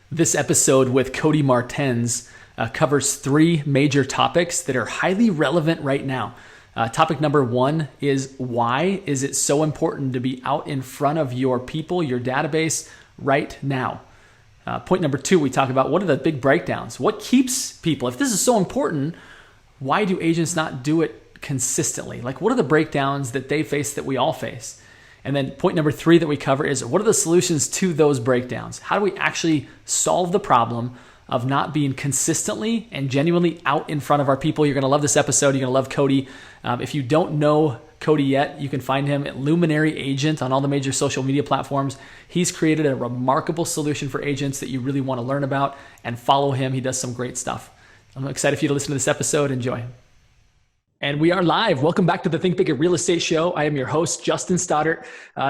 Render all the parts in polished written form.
This episode with Cody Martens covers three major topics that are highly relevant right now. Topic number one is, why is it so important to be out in front of your people, your database right now? Point number two, we talk about what are the big breakdowns? What keeps people? If this is so important, why do agents not do it consistently? Like, what are the breakdowns that they face that we all face? And then point number three that we cover is, what are the solutions to those breakdowns? How do we actually solve the problem of not being consistently and genuinely out in front of our people? You're going to love this episode. You're going to love Cody. If you don't know Cody yet, you can find him at Luminary Agent on all the major social media platforms. He's created a remarkable solution for agents that you really want to learn about, and follow him. He does some great stuff. I'm excited for you to listen to this episode. Enjoy. And we are live. Welcome back to the Think Bigger Real Estate Show. I am your host, Justin Stoddart.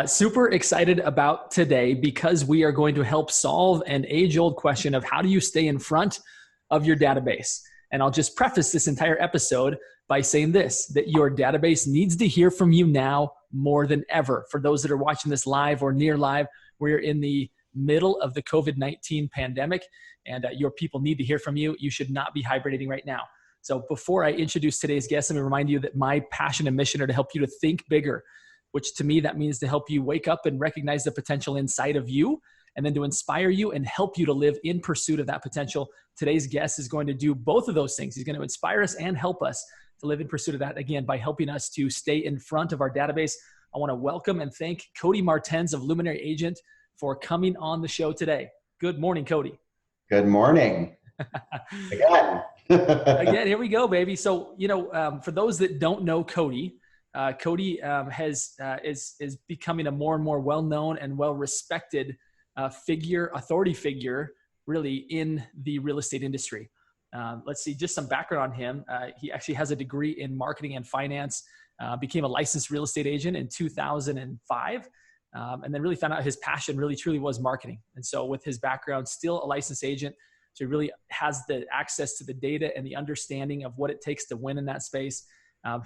Super excited about today because we are going to help solve an age-old question of how do you stay in front of your database. And I'll just preface this entire episode by saying this, that your database needs to hear from you now more than ever. For those that are watching this live or near live, we're in the middle of the COVID-19 pandemic, and your people need to hear from you. You should not be hibernating right now. So before I introduce today's guest, let me remind you that my passion and mission are to help you to think bigger, which to me, that means to help you wake up and recognize the potential inside of you, and then to inspire you and help you to live in pursuit of that potential. Today's guest is going to do both of those things. He's going to inspire us and help us to live in pursuit of that, again, by helping us to stay in front of our database. I want to welcome and thank Cody Martens of Luminary Agent for coming on the show today. Good morning, Cody. Good morning. Again. Again, here we go, baby. So, for those that don't know Cody, Cody is becoming a more and more well-known and well-respected authority figure, really, in the real estate industry. Let's see, just some background on him. He actually has a degree in marketing and finance, became a licensed real estate agent in 2005, and then really found out his passion really truly was marketing. And so with his background, still a licensed agent, so he really has the access to the data and the understanding of what it takes to win in that space.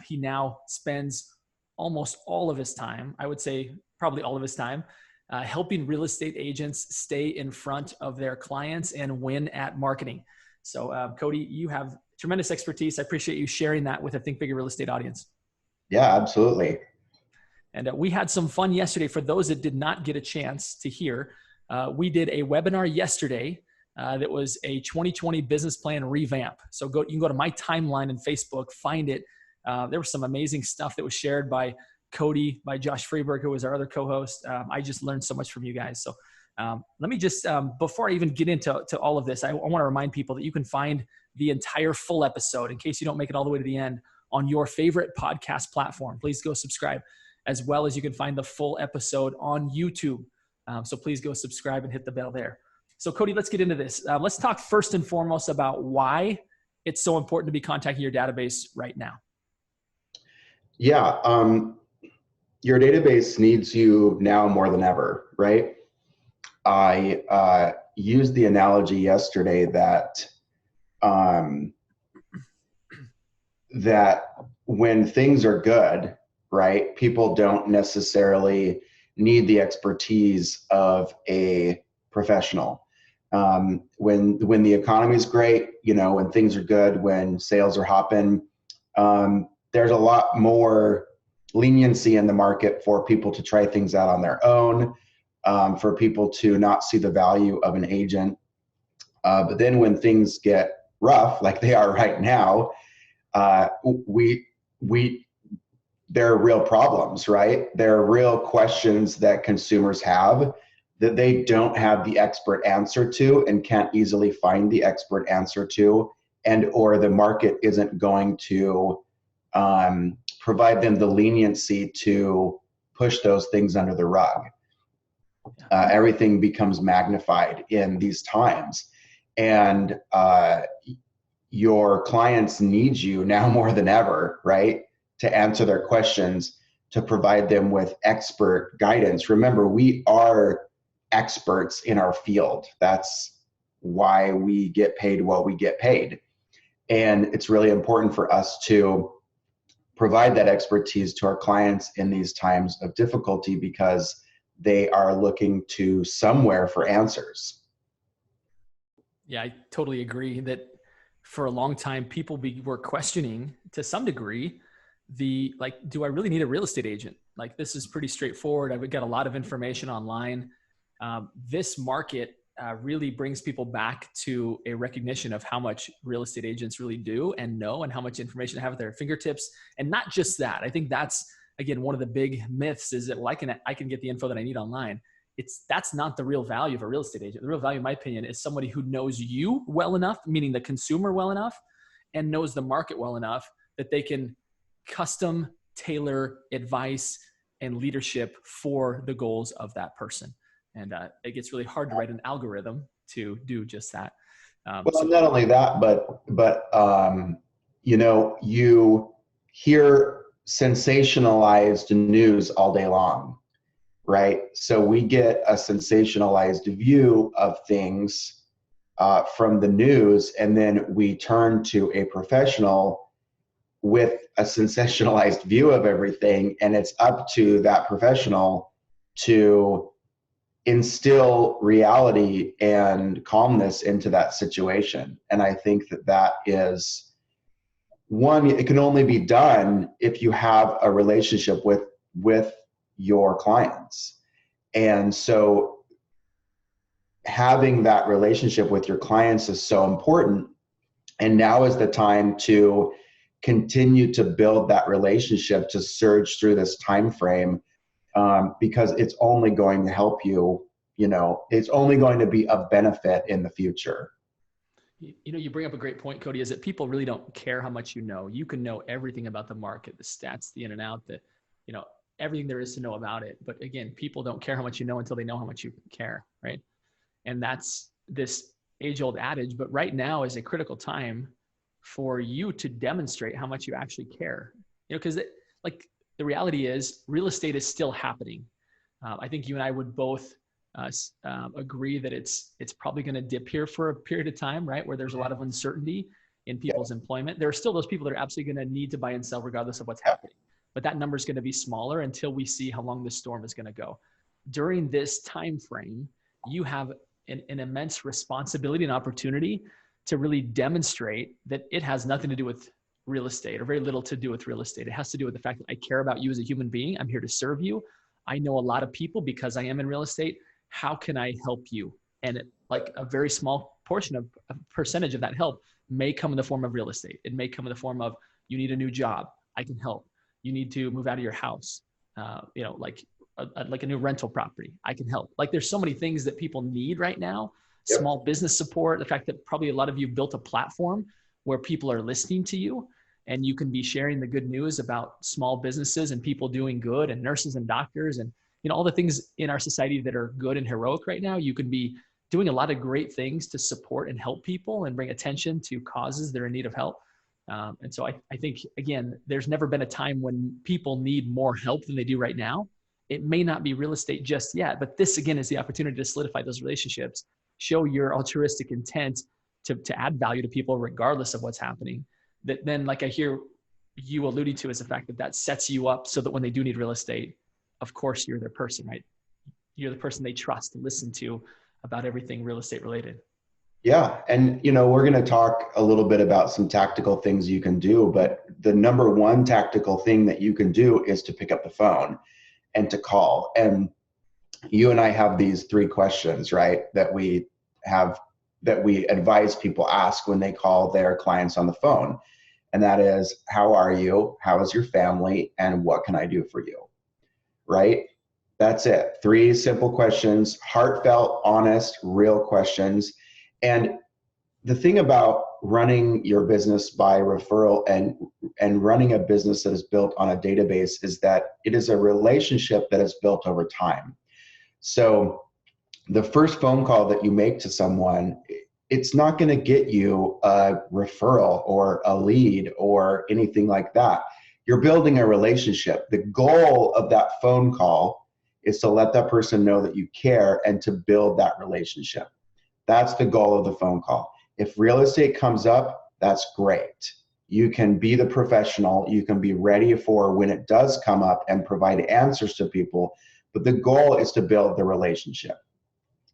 He now spends almost all of his time, I would say probably all of his time, helping real estate agents stay in front of their clients and win at marketing. So Cody, you have tremendous expertise. I appreciate you sharing that with the Think Bigger Real Estate audience. Yeah, absolutely. And we had some fun yesterday. For those that did not get a chance to hear, we did a webinar yesterday that was a 2020 business plan revamp. So you can go to my timeline in Facebook, find it. There was some amazing stuff that was shared by Cody, by Josh Freeberg, who was our other co-host. I just learned so much from you guys. So let me just, before I even get into all of this, I want to remind people that you can find the entire full episode, in case you don't make it all the way to the end, on your favorite podcast platform. Please go subscribe, as well as you can find the full episode on YouTube. So please go subscribe and hit the bell there. So Cody, let's get into this. Let's talk first and foremost about why it's so important to be contacting your database right now. Yeah, your database needs you now more than ever, right? I used the analogy yesterday that that when things are good, right, people don't necessarily need the expertise of a professional. When the economy is great, when things are good, when sales are hopping, there's a lot more leniency in the market for people to try things out on their own, for people to not see the value of an agent. But then when things get rough, like they are right now, there are real problems, right? There are real questions that consumers have that they don't have the expert answer to and can't easily find the expert answer to, and or the market isn't going to provide them the leniency to push those things under the rug. Everything becomes magnified in these times, and your clients need you now more than ever, right, to answer their questions, to provide them with expert guidance. Remember, we are experts in our field. That's why we get paid what we get paid. And it's really important for us to provide that expertise to our clients in these times of difficulty, because they are looking to somewhere for answers. Yeah, I totally agree that for a long time, were questioning to some degree do I really need a real estate agent? Like, this is pretty straightforward. I've got a lot of information online. This market really brings people back to a recognition of how much real estate agents really do and know, and how much information they have at their fingertips. And not just that. I think that's, again, one of the big myths is that, well, I can get the info that I need online. That's not the real value of a real estate agent. The real value, in my opinion, is somebody who knows you well enough, meaning the consumer well enough, and knows the market well enough that they can custom tailor advice and leadership for the goals of that person. And it gets really hard to write an algorithm to do just that. Well, not only that, but you hear sensationalized news all day long, right? So we get a sensationalized view of things from the news, and then we turn to a professional with a sensationalized view of everything, and it's up to that professional to instill reality and calmness into that situation. And I think that is one, it can only be done if you have a relationship with your clients. And so having that relationship with your clients is so important. And now is the time to continue to build that relationship, to surge through this time frame, because it's only going to help you. It's only going to be of benefit in the future. You bring up a great point, Cody, is that people really don't care how much you know. You can know everything about the market, the stats, the in and out, everything there is to know about it. But again, people don't care how much you know until they know how much you care, right? And that's this age-old adage. But right now is a critical time for you to demonstrate how much you actually care. Because the reality is, real estate is still happening. I think you and I would both agree that it's probably going to dip here for a period of time, right? Where there's a lot of uncertainty in people's employment. There are still those people that are absolutely going to need to buy and sell regardless of what's happening. But that number is going to be smaller until we see how long this storm is going to go. During this time frame, you have an immense responsibility and opportunity to really demonstrate that it has nothing to do with real estate, or very little to do with real estate. It has to do with the fact that I care about you as a human being. I'm here to serve you. I know a lot of people because I am in real estate. How can I help you? And a very small portion of a percentage of that help may come in the form of real estate. It may come in the form of, you need a new job, I can help. You need to move out of your house, like a new rental property, I can help. There's so many things that people need right now. Yep. Small business support, the fact that probably a lot of you built a platform where people are listening to you, and you can be sharing the good news about small businesses and people doing good, and nurses and doctors, and all the things in our society that are good and heroic right now. You can be doing a lot of great things to support and help people and bring attention to causes that are in need of help. And so I think, again, there's never been a time when people need more help than they do right now. It may not be real estate just yet, but this, again, is the opportunity to solidify those relationships, show your altruistic intent to add value to people regardless of what's happening. That then, like I hear you alluding to, is the fact that sets you up so that when they do need real estate, of course, you're their person, right? You're the person they trust to listen to about everything real estate related. Yeah. And, we're going to talk a little bit about some tactical things you can do, but the number one tactical thing that you can do is to pick up the phone and to call. And you and I have these 3 questions, right, that we advise people ask when they call their clients on the phone. And that is, how are you? How is your family? And what can I do for you? Right? That's it. 3 simple questions, heartfelt, honest, real questions. And the thing about running your business by referral and running a business that is built on a database is that it is a relationship that is built over time. So the first phone call that you make to someone, it's not going to get you a referral or a lead or anything like that. You're building a relationship. The goal of that phone call is to let that person know that you care and to build that relationship. That's the goal of the phone call. If real estate comes up, that's great. You can be the professional. You can be ready for when it does come up and provide answers to people. But the goal is to build the relationship.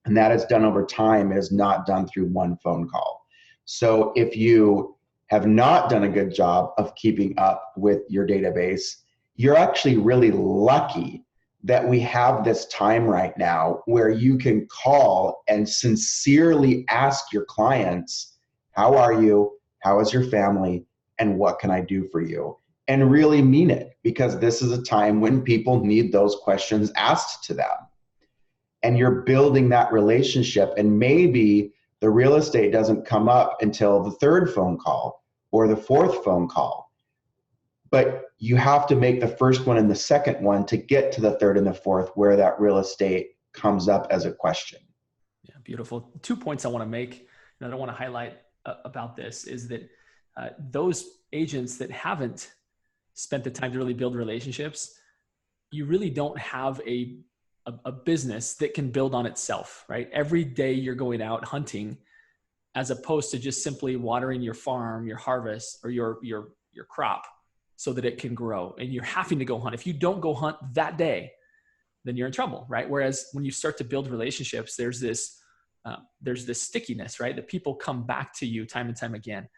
And that is done over time. It is not done through one phone call. So if you have not done a good job of keeping up with your database, you're actually really lucky that we have this time right now where you can call and sincerely ask your clients, how are you? How is your family? And what can I do for you? And really mean it, because this is a time when people need those questions asked to them. And you're building that relationship, and maybe the real estate doesn't come up until the third phone call or the fourth phone call, but you have to make the first one and the second one to get to the third and the fourth where that real estate comes up as a question. Yeah, beautiful. 2 points I want to make that I want to highlight about this is that those agents that haven't spent the time to really build relationships, you really don't have a business that can build on itself, right? Every day you're going out hunting, as opposed to just simply watering your farm, your harvest, or your crop so that it can grow. And you're having to go hunt. If you don't go hunt that day, then you're in trouble, right? Whereas when you start to build relationships, there's this stickiness, right? That people come back to you time and time again.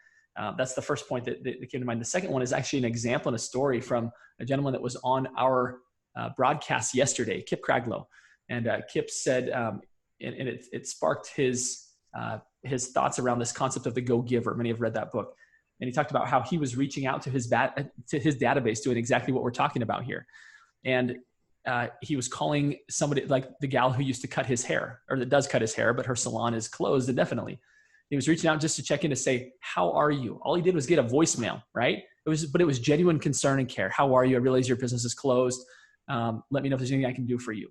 That's the first point that came to mind. The second one is actually an example and a story from a gentleman that was on our broadcast yesterday, Kip Craglow. And Kip said, and it sparked his thoughts around this concept of the go-giver. Many have read that book. And he talked about how he was reaching out to his database, doing exactly what we're talking about here. And he was calling somebody like the gal who used to cut his hair, or that does cut his hair, but her salon is closed indefinitely. He was reaching out just to check in to say, how are you? All he did was get a voicemail, right? But it was genuine concern and care. How are you? I realize your business is closed. Let me know if there's anything I can do for you.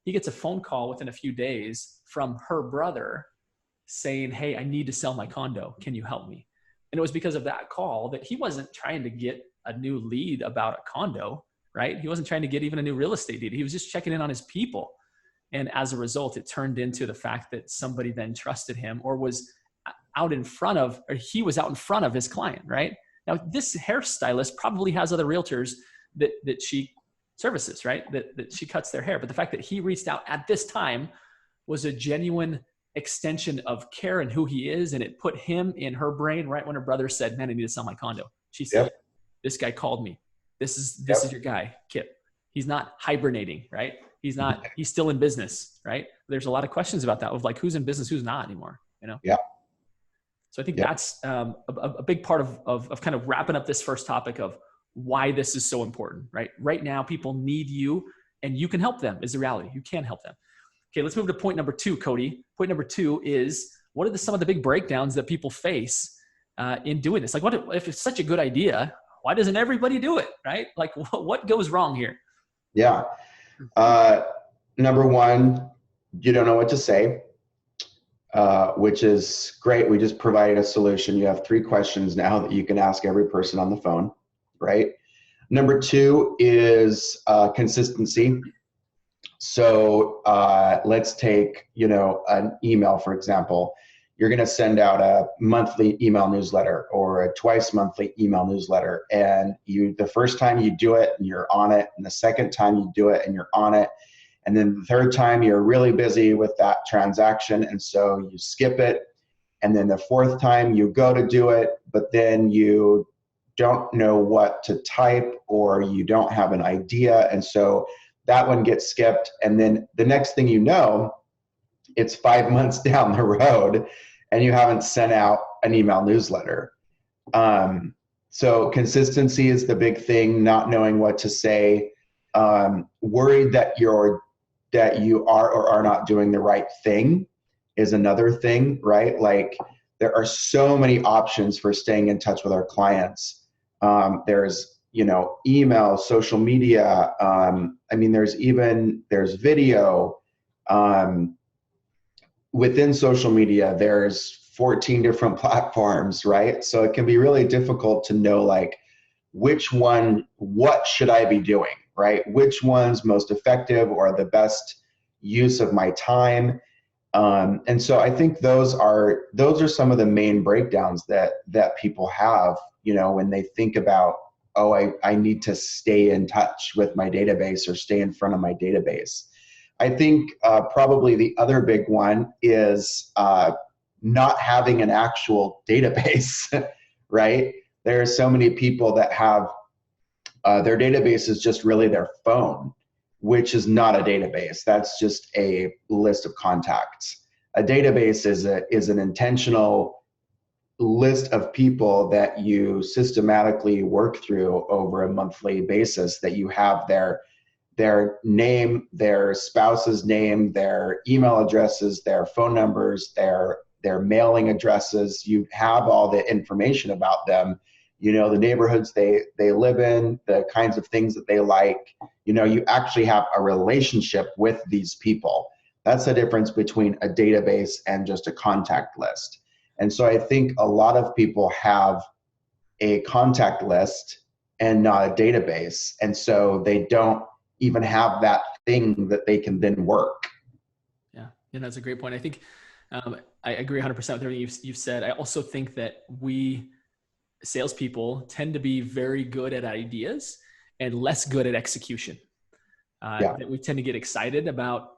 He gets a phone call within a few days from her brother saying, hey, I need to sell my condo. Can you help me? And it was because of that call that he wasn't trying to get a new lead about a condo, right? He wasn't trying to get even a new real estate deed. He was just checking in on his people. And as a result, it turned into the fact that somebody then trusted him, or was out in front of, or he was out in front of his client, right? Now, this hairstylist probably has other realtors that she services, right? That she cuts their hair. But the fact that he reached out at this time was a genuine extension of care and who he is. And it put him in her brain right when her brother said, man, I need to sell my condo. She said, Yep. This guy called me. This is your guy, Kip. He's not hibernating, right? He's still in business, right? There's a lot of questions about that of like, who's in business, who's not anymore, you know? Yeah. So I think that's a big part of kind of wrapping up this first topic of why this is so important, right? Right now, people need you, and you can help them is the reality. You can help them. Okay, let's move to point number 2, Cody. Point number 2 is, what are some of the big breakdowns that people face in doing this? Like, what if it's such a good idea, why doesn't everybody do it, right? Like, what goes wrong here? Yeah. Number 1, you don't know what to say. Which is great. We just provided a solution. You have 3 questions now that you can ask every person on the phone, right? Number 2 is consistency. So let's take, an email, for example. You're going to send out a monthly email newsletter or a twice monthly email newsletter. And the first time you do it and you're on it, and the second time you do it and you're on it, and then the third time you're really busy with that transaction, and so you skip it. And then the fourth time you go to do it, but then you don't know what to type, or you don't have an idea, and so that one gets skipped. And then the next thing you know, it's 5 months down the road and you haven't sent out an email newsletter. So consistency is the big thing. Not knowing what to say, worried that you are or are not doing the right thing is another thing, right? Like, there are so many options for staying in touch with our clients. There's email, social media. There's video. Within social media, there's 14 different platforms, right? So it can be really difficult to know, like, what should I be doing, right? Which one's most effective or the best use of my time? And so I think those are some of the main breakdowns that people have, when they think about, I need to stay in touch with my database or stay in front of my database. I think probably the other big one is not having an actual database, right? There are so many people that have their database is just really their phone, which is not a database. That's just a list of contacts. A database is an intentional list of people that you systematically work through over a monthly basis, that you have their name, their spouse's name, their email addresses, their phone numbers, their mailing addresses. You have all the information about them, you know, the neighborhoods they live in, the kinds of things that they like. You know, you actually have a relationship with these people. That's the difference between a database and just a contact list. And so I think a lot of people have a contact list and not a database. And so they don't even have that thing that they can then work. Yeah, that's a great point. I think I agree 100% with everything you've said. I also think that we salespeople tend to be very good at ideas and less good at execution. That we tend to get excited about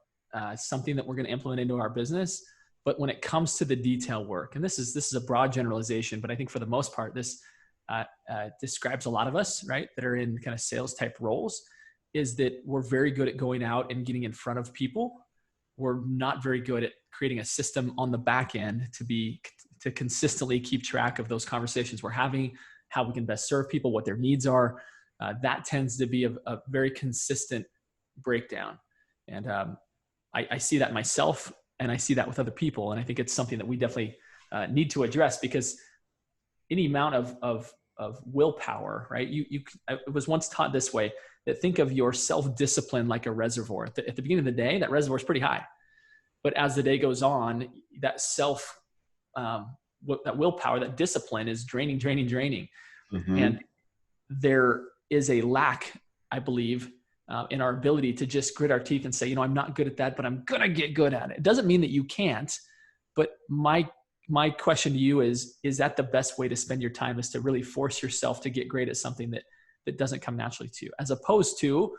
something that we're going to implement into our business, but when it comes to the detail work, and this is a broad generalization, but I think for the most part, this describes a lot of us, right, that are in kind of sales type roles, is that we're very good at going out and getting in front of people. We're not very good at creating a system on the back end to consistently keep track of those conversations we're having, how we can best serve people, what their needs are. That tends to be a very consistent breakdown. And I see that myself, and I see that with other people. And I think it's something that we definitely need to address, because any amount of willpower, right? I was once taught this way, that think of your self-discipline like a reservoir. At the beginning of the day, that reservoir is pretty high. But as the day goes on, that that willpower, that discipline is draining. Mm-hmm. And there is a lack, I believe, in our ability to just grit our teeth and say, you know, I'm not good at that, but I'm going to get good at it. It doesn't mean that you can't, but my question to you is that the best way to spend your time, is to really force yourself to get great at something that doesn't come naturally to you, as opposed to,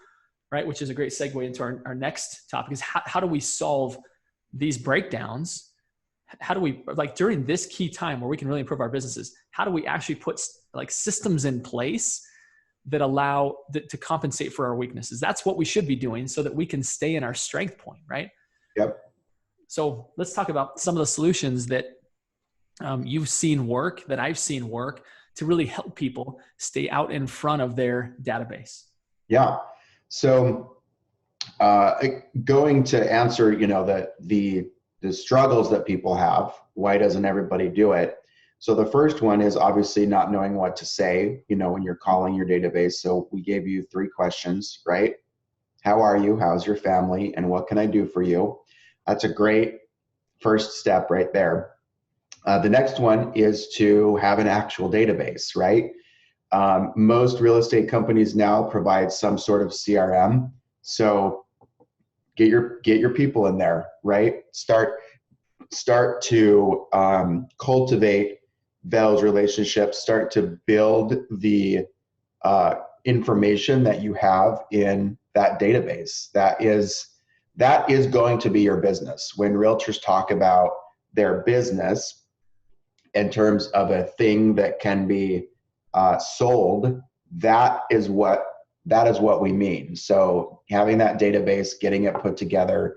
right, which is a great segue into our next topic, is how do we solve these breakdowns? How do we, like, during this key time where we can really improve our businesses, how do we actually put like systems in place that allow to compensate for our weaknesses? That's what we should be doing so that we can stay in our strength point, right? Yep. So let's talk about some of the solutions that you've seen work, that I've seen work, to really help people stay out in front of their database. Yeah. So going to answer, you know, the struggles that people have, why doesn't everybody do it? So the first one is obviously not knowing what to say, you know, when you're calling your database. So we gave you 3 questions, right? How are you? How's your family? And what can I do for you? That's a great first step right there. The next one is to have an actual database, right? Most real estate companies now provide some sort of CRM. So get your people in there, right? Start to cultivate those relationships. Start to build the information that you have in that database. That is going to be your business. When realtors talk about their business in terms of a thing that can be sold, that is what we mean. So having that database, getting it put together,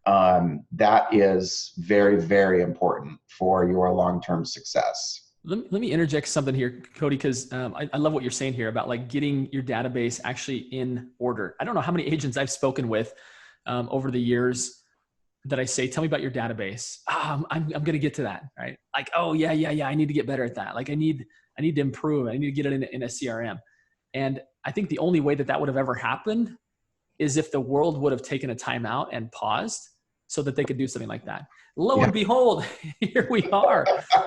that is very, very important for your long-term success. Let me interject something here, Cody, because I love what you're saying here about like getting your database actually in order. I don't know how many agents I've spoken with over the years that I say, tell me about your database. I'm going to get to that, right? Like, oh yeah. I need to get better at that. Like I need to improve. I need to get it in a CRM. And I think the only way that would have ever happened is if the world would have taken a time out and paused so that they could do something like that. Lo and behold, here we are,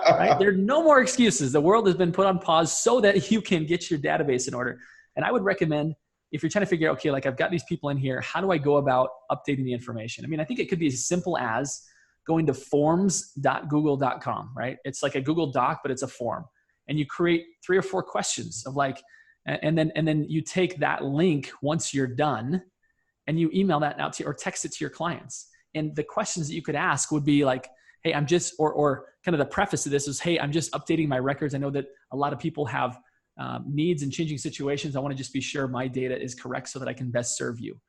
right? There are no more excuses. The world has been put on pause so that you can get your database in order. And I would recommend, if you're trying to figure out, okay, like I've got these people in here, how do I go about updating the information? I mean, I think it could be as simple as going to forms.google.com, right? It's like a Google Doc, but it's a form. And you create 3 or 4 questions of like, and then you take that link once you're done, and you email that out to or text it to your clients. And the questions that you could ask would be like, hey, I'm just, or kind of the preface of this is, hey, I'm just updating my records. I know that a lot of people have needs and changing situations. I want to just be sure my data is correct so that I can best serve you.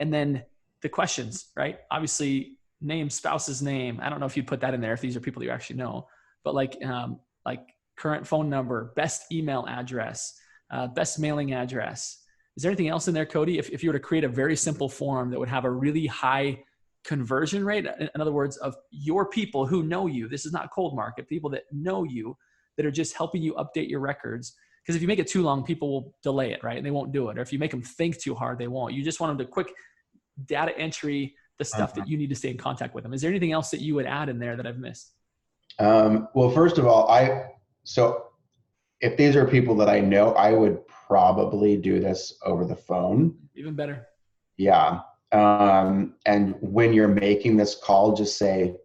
And then the questions, right? Obviously, name, spouse's name. I don't know if you'd put that in there if these are people that you actually know, but like current phone number, best email address, best mailing address. Is there anything else in there, Cody? If you were to create a very simple form that would have a really high conversion rate, in other words, of your people who know you, this is not cold market, people that know you, that are just helping you update your records. Because if you make it too long, people will delay it, right? And they won't do it. Or if you make them think too hard, they won't. You just want them to quick data entry, the stuff that you need to stay in contact with them. Is there anything else that you would add in there that I've missed? Well, first of all, so if these are people that I know, I would probably do this over the phone. Even better. Yeah. And when you're making this call, just say,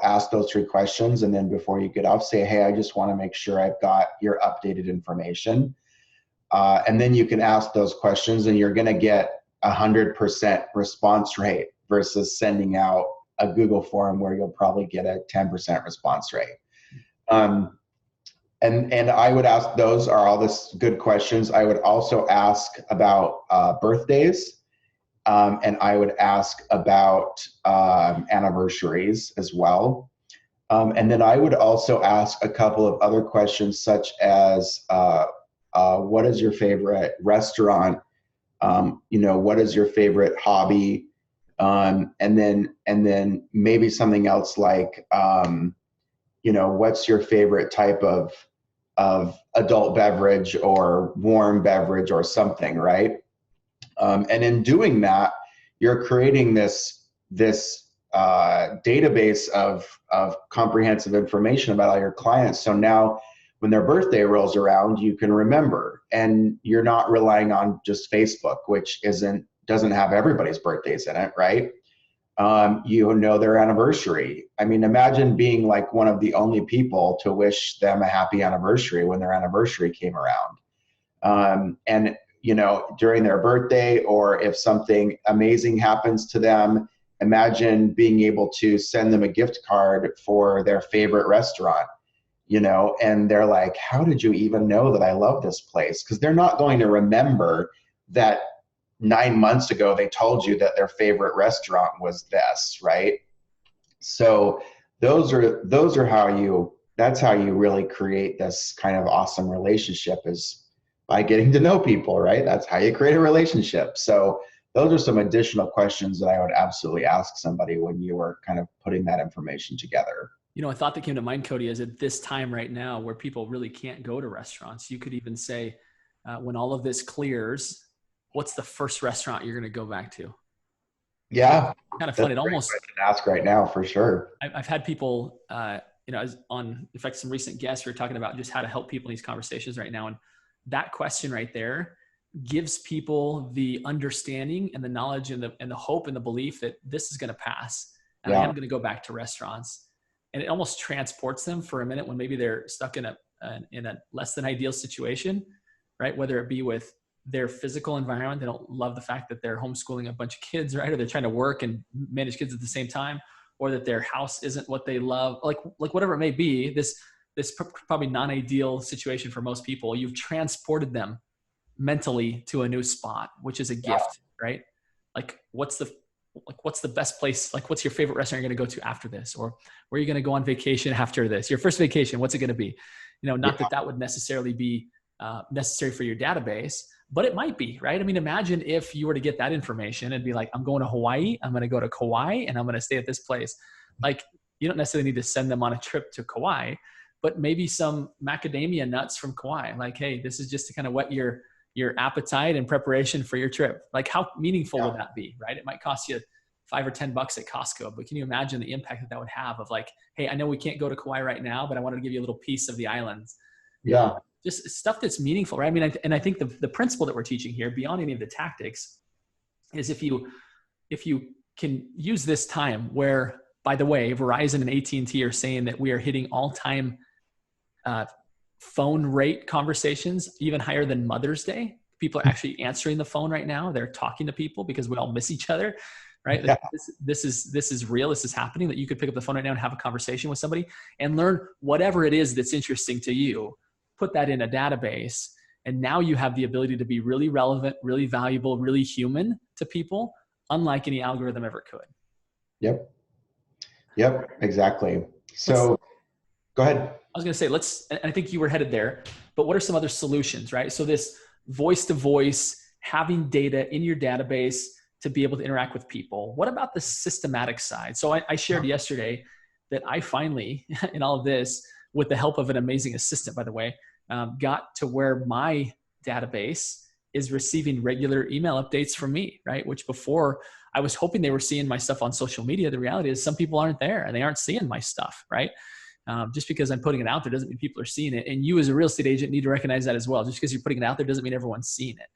ask those 3 questions. And then before you get off, say, hey, I just want to make sure I've got your updated information. And then you can ask those questions and you're going to get 100% response rate versus sending out a Google form where you'll probably get a 10% response rate. And I would ask, those are all this good questions. I would also ask about birthdays. And I would ask about anniversaries as well. And then I would also ask a couple of other questions, such as what is your favorite restaurant? What is your favorite hobby? And then maybe something else like, what's your favorite type of adult beverage or warm beverage or something, right? And in doing that, you're creating this database of comprehensive information about all your clients. So now when their birthday rolls around, you can remember, and you're not relying on just Facebook, which doesn't have everybody's birthdays in it, right? You know their anniversary. I mean, imagine being like one of the only people to wish them a happy anniversary when their anniversary came around. And during their birthday, or if something amazing happens to them, imagine being able to send them a gift card for their favorite restaurant, and they're like, how did you even know that I love this place? Because they're not going to remember that 9 months ago they told you that their favorite restaurant was this, right? So that's how you really create this kind of awesome relationship, is by getting to know people, right? That's how you create a relationship. So those are some additional questions that I would absolutely ask somebody when you are kind of putting that information together. A thought that came to mind, Cody, is at this time right now where people really can't go to restaurants, you could even say, when all of this clears, what's the first restaurant you're going to go back to? Yeah. Kind of fun. It almost ask right now for sure. I've had people, in fact, some recent guests were talking about just how to help people in these conversations right now. And that question right there gives people the understanding and the knowledge and the hope and the belief that this is going to pass. And I am going to go back to restaurants. And it almost transports them for a minute when maybe they're stuck in a less than ideal situation, right? Whether it be with their physical environment, they don't love the fact that they're homeschooling a bunch of kids, right? Or they're trying to work and manage kids at the same time, or that their house isn't what they love, like whatever it may be, this probably non-ideal situation for most people. You've transported them mentally to a new spot, which is a gift, right? Like what's the best place? Like what's your favorite restaurant you're going to go to after this? Or where are you going to go on vacation after this? Your first vacation, what's it going to be? Not that would necessarily be necessary for your database, but it might be, right? I mean, imagine if you were to get that information and be like, I'm going to Hawaii, I'm going to go to Kauai, and I'm going to stay at this place. Like, you don't necessarily need to send them on a trip to Kauai, but maybe some macadamia nuts from Kauai. Like, hey, this is just to kind of whet your appetite and preparation for your trip. Like, how meaningful would that be, right? It might cost you $5 or $10 at Costco, but can you imagine the impact that would have of like, hey, I know we can't go to Kauai right now, but I wanted to give you a little piece of the islands. Yeah. Just stuff that's meaningful, right? I mean, I think the principle that we're teaching here, beyond any of the tactics, is if you can use this time where, by the way, Verizon and AT&T are saying that we are hitting all-time phone rate conversations, even higher than Mother's Day. people are actually answering the phone right now. They're talking to people because we all miss each other, right? Yeah. This is real. This is happening, that you could pick up the phone right now and have a conversation with somebody and learn whatever it is that's interesting to you, put that in a database. And now you have the ability to be really relevant, really valuable, really human to people, unlike any algorithm ever could. Yep. Yep. Exactly. Let's, So go ahead. I was going to say, and I think you were headed there, but what are some other solutions, right? So this voice to voice, having data in your database to be able to interact with people. What about the systematic side? So I shared yesterday that I finally, in all of this, with the help of an amazing assistant, by the way, got to where my database is receiving regular email updates from me, right? Which before I was hoping they were seeing my stuff on social media. The reality is some people aren't there and they aren't seeing my stuff, right? Just because I'm putting it out there doesn't mean people are seeing it. And you as a real estate agent need to recognize that as well. Just because you're putting it out there doesn't mean everyone's seeing it.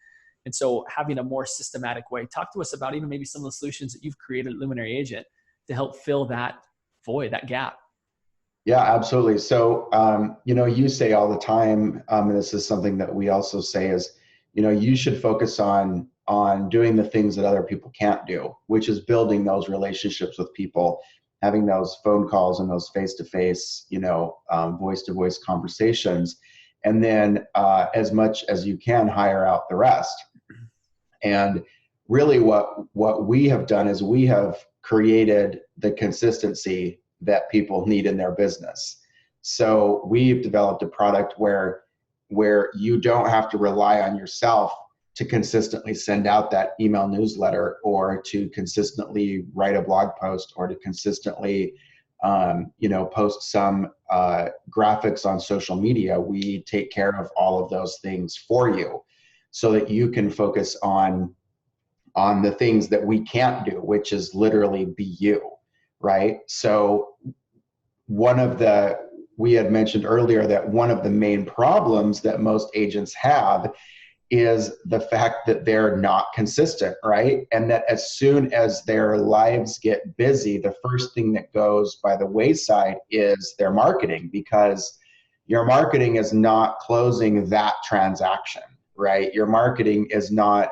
And so having a more systematic way, talk to us about even maybe some of the solutions that you've created at Luminary Agent to help fill that void, that gap. Yeah, absolutely. So, you say all the time, and this is something that we also say is, you should focus on doing the things that other people can't do, which is building those relationships with people, having those phone calls and those face-to-face, voice-to-voice conversations, and then as much as you can hire out the rest. And really, what we have done is we have created the consistency that people need in their business. So we've developed a product where you don't have to rely on yourself to consistently send out that email newsletter, or to consistently write a blog post, or to consistently post some graphics on social media. We take care of all of those things for you so that you can focus on the things that we can't do, which is literally be you, right? So we had mentioned earlier that one of the main problems that most agents have is the fact that they're not consistent, right? And that as soon as their lives get busy, the first thing that goes by the wayside is their marketing, because your marketing is not closing that transaction, right? Your marketing is not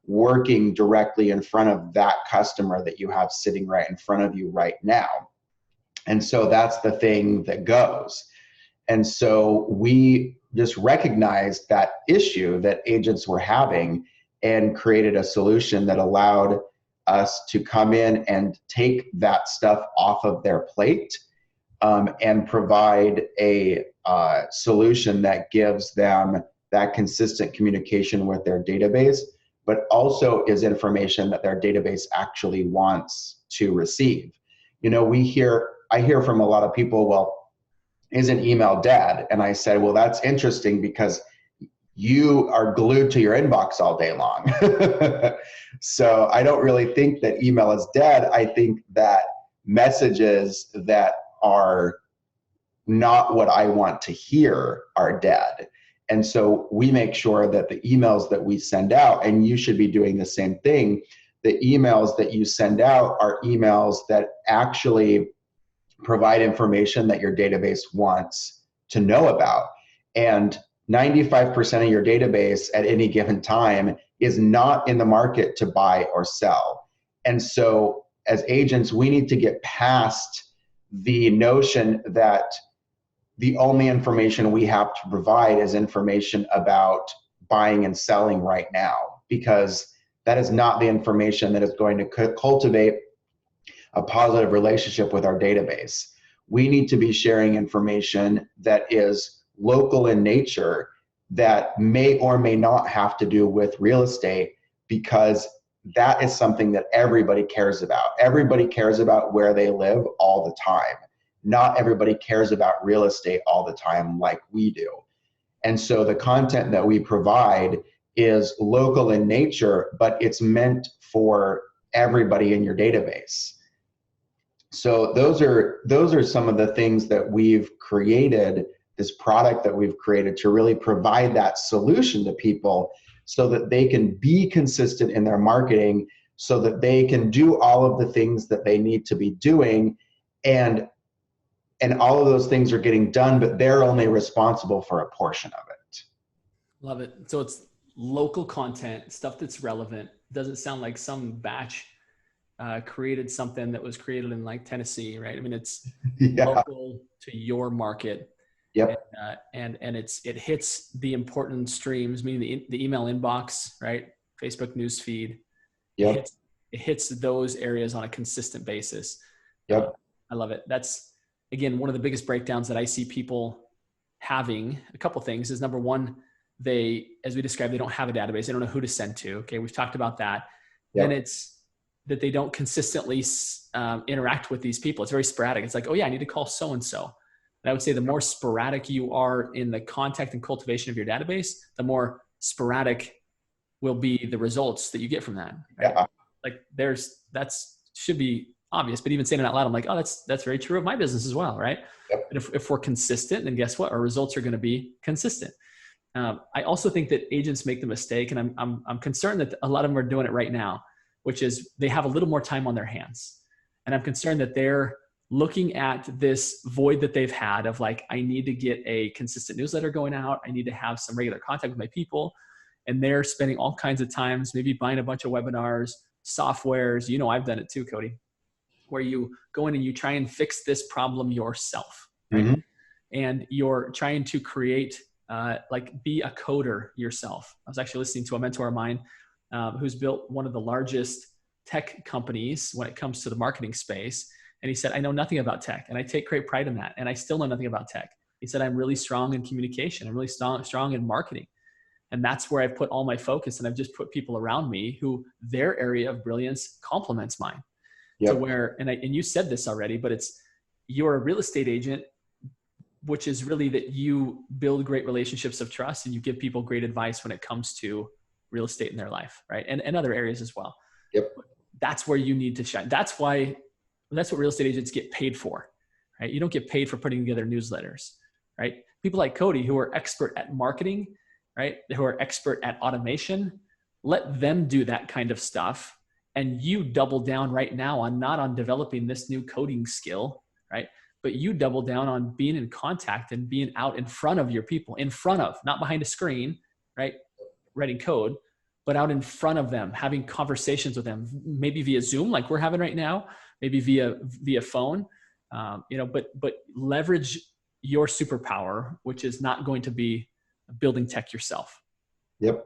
working directly in front of that customer that you have sitting right in front of you right now. And so that's the thing that goes. And so we just recognized that issue that agents were having and created a solution that allowed us to come in and take that stuff off of their plate, and provide a solution that gives them that consistent communication with their database, but also is information that their database actually wants to receive. I hear from a lot of people, well, isn't email dead? And I said, well, that's interesting because you are glued to your inbox all day long. So I don't really think that email is dead. I think that messages that are not what I want to hear are dead. And so we make sure that the emails that we send out, and you should be doing the same thing, the emails that you send out are emails that actually provide information that your database wants to know about. And 95% of your database at any given time is not in the market to buy or sell. And so as agents, we need to get past the notion that the only information we have to provide is information about buying and selling right now, because that is not the information that is going to cultivate a positive relationship with our database. We need to be sharing information that is local in nature, that may or may not have to do with real estate, because that is something that everybody cares about. Everybody cares about where they live all the time. Not everybody cares about real estate all the time like we do. And so the content that we provide is local in nature, but it's meant for everybody in your database. So those are some of the things that we've created, this product that we've created to really provide that solution to people so that they can be consistent in their marketing, so that they can do all of the things that they need to be doing, and all of those things are getting done, but they're only responsible for a portion of it. Love it. So local content, stuff that's relevant. Doesn't sound like some batch created something that was created in like Tennessee, right? I mean, it's Yeah. local to your market, and Yep. it hits the important streams, meaning the email inbox, right? Facebook news feed. It Yep. hits it hits those areas on a consistent basis. Uh, Yep. I love it. That's again one of the biggest breakdowns that I see people having. A couple things is number one, they, as we described, they don't have a database. They don't know who to send to. Okay, we've talked about that. Then Yep. it's that they don't consistently interact with these people. It's very sporadic. It's like, oh yeah, I need to call so and so. And I would say the more sporadic you are in the contact and cultivation of your database, the more sporadic will be the results that you get from that. Right? Yeah. Like that's should be obvious, but even saying it out loud, I'm like, oh, that's very true of my business as well, right? Yep. But if we're consistent, then guess what? Our results are going to be consistent. I also think that agents make the mistake, and I'm concerned that a lot of them are doing it right now, which is they have a little more time on their hands, and I'm concerned that they're looking at this void that they've had of like, I need to get a consistent newsletter going out. I need to have some regular contact with my people, and they're spending all kinds of times, maybe buying a bunch of webinars, softwares. You know, I've done it too, Cody, where you go in and you try and fix this problem yourself, right? Mm-hmm. And you're trying to create like be a coder yourself. I was actually listening to a mentor of mine who's built one of the largest tech companies when it comes to the marketing space. And he said, I know nothing about tech, and I take great pride in that. And I still know nothing about tech. He said, I'm really strong in communication. I'm really strong in marketing. And that's where I've put all my focus. And I've just put people around me who their area of brilliance complements mine, to Yep. where, and you said this already, but it's, you're a real estate agent, which is really that you build great relationships of trust and you give people great advice when it comes to real estate in their life, right? And other areas as well. Yep. That's where you need to shine. That's what real estate agents get paid for, right? You don't get paid for putting together newsletters, right? People like Cody, who are expert at marketing, right? Who are expert at automation, let them do that kind of stuff. And you double down right now on not on developing this new coding skill, right? But you double down on being in contact and being out in front of your people, in front of, not behind a screen, right? Writing code, but out in front of them, having conversations with them, maybe via Zoom, like we're having right now, maybe via phone, but leverage your superpower, which is not going to be building tech yourself. Yep.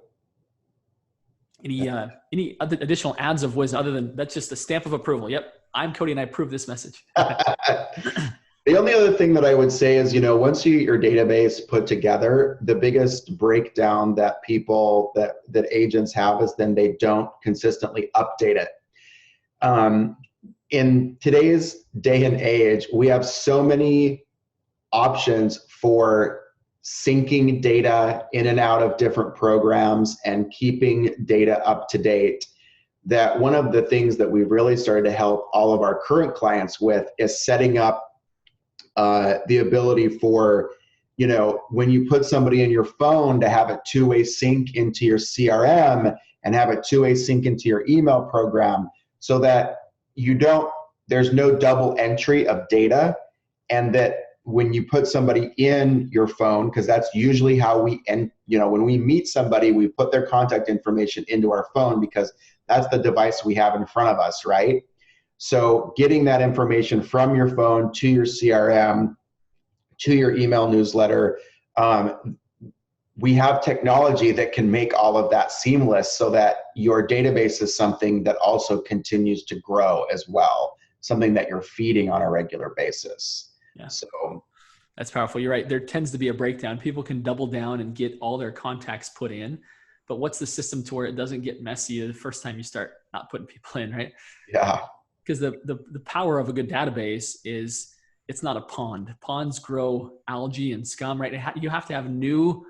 Any other additional adds of wisdom other than that's just a stamp of approval? Yep, I'm Cody and I approve this message. The only other thing that I would say is, once you get your database put together, the biggest breakdown that people that agents have is then they don't consistently update it. In today's day and age, we have so many options for syncing data in and out of different programs and keeping data up to date, that one of the things that we've really started to help all of our current clients with is setting up the ability for, when you put somebody in your phone, to have a two-way sync into your CRM and have a two-way sync into your email program, so that there's no double entry of data, and that when you put somebody in your phone, because that's usually how when we meet somebody, we put their contact information into our phone because that's the device we have in front of us, right? So getting that information from your phone to your CRM, to your email newsletter, we have technology that can make all of that seamless, so that your database is something that also continues to grow as well, something that you're feeding on a regular basis. Yeah. So that's powerful. You're right. There tends to be a breakdown. People can double down and get all their contacts put in, but what's the system to where it doesn't get messy the first time you start not putting people in, right? yeah. Because the power of a good database is it's not a pond. Ponds grow algae and scum, right? You have to have new,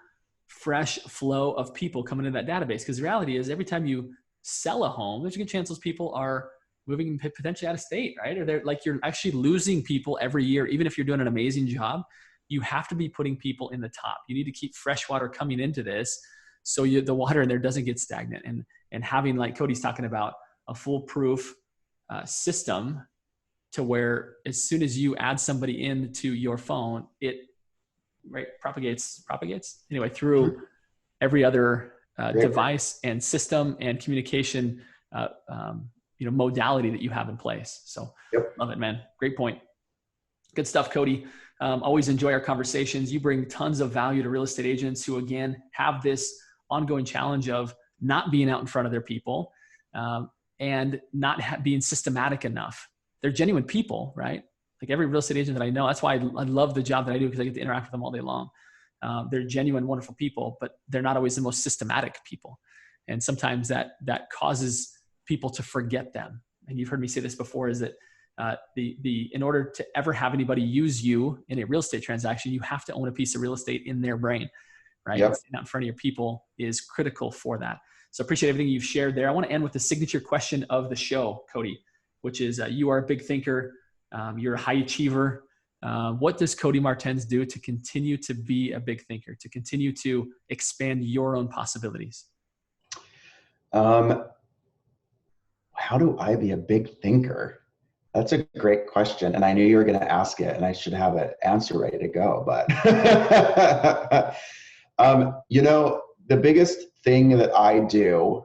fresh flow of people coming into that database. Because the reality is, every time you sell a home, there's a good chance those people are moving potentially out of state, right? Or they're like, you're actually losing people every year. Even if you're doing an amazing job, you have to be putting people in the top. You need to keep fresh water coming into this, so the water in there doesn't get stagnant. And having, like Cody's talking about, a foolproof system, to where as soon as you add somebody into your phone, it propagates anyway through every other Great. device and system and communication, modality that you have in place. So Yep. love it, man. Great point. Good stuff, Cody. Always enjoy our conversations. You bring tons of value to real estate agents who, again, have this ongoing challenge of not being out in front of their people, and not being systematic enough. They're genuine people, right? Like every real estate agent that I know. That's why I love the job that I do, because I get to interact with them all day long. They're genuine, wonderful people, but they're not always the most systematic people. And sometimes that causes people to forget them. And you've heard me say this before, is that in order to ever have anybody use you in a real estate transaction, you have to own a piece of real estate in their brain, right? Yep. And staying out in front of your people is critical for that. So appreciate everything you've shared there. I want to end with the signature question of the show, Cody, which is, you are a big thinker. You're a high achiever. What does Cody Martens do to continue to be a big thinker, to continue to expand your own possibilities? How do I be a big thinker? That's a great question. And I knew you were going to ask it, and I should have an answer ready to go. But, the biggest thing that I do,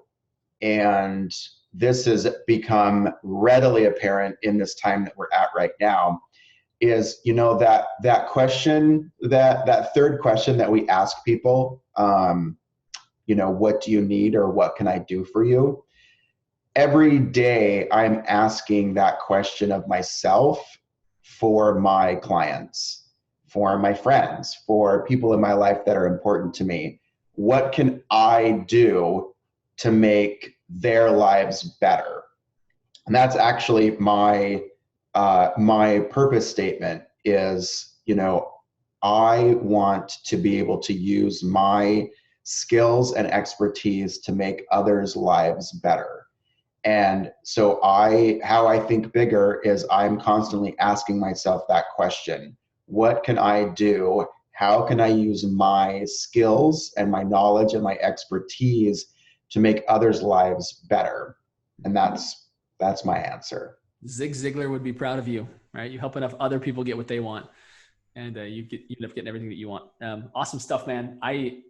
and this has become readily apparent in this time that we're at right now, is, that question, that third question that we ask people, what do you need, or what can I do for you? Every day I'm asking that question of myself, for my clients, for my friends, for people in my life that are important to me. What can I do to make their lives better? And that's actually my purpose statement is, I want to be able to use my skills and expertise to make others' lives better. And so how I think bigger is I'm constantly asking myself that question. What can I do? How can I use my skills and my knowledge and my expertise to make others' lives better? And that's my answer. Zig Ziglar would be proud of you, right? You help enough other people get what they want, and you end up getting everything that you want. Awesome stuff, man. I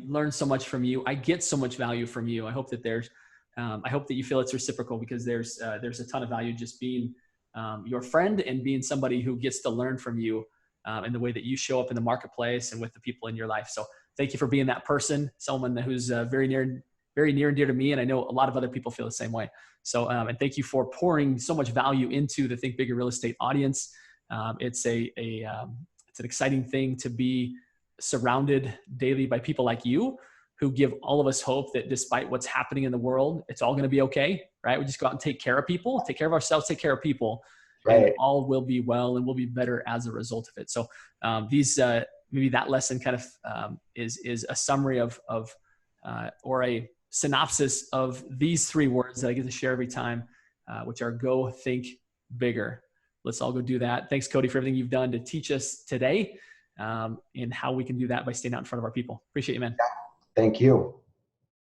learned so much from you. I get so much value from you. I hope that I hope that you feel it's reciprocal, because there's a ton of value just being your friend and being somebody who gets to learn from you in the way that you show up in the marketplace and with the people in your life. So thank you for being that person, someone who's very near and dear to me. And I know a lot of other people feel the same way. So, and thank you for pouring so much value into the Think Bigger Real Estate audience. It's an exciting thing to be surrounded daily by people like you, who give all of us hope that despite what's happening in the world, it's all going to be okay, right? We just go out and take care of people, take care of ourselves, take care of people, Right. and all will be well, and we'll be better as a result of it. So maybe that lesson kind of is a summary of or a synopsis of these three words that I get to share every time, which are go, think bigger. Let's all go do that. Thanks, Cody, for everything you've done to teach us today, and how we can do that by staying out in front of our people. Appreciate you, man. Thank you.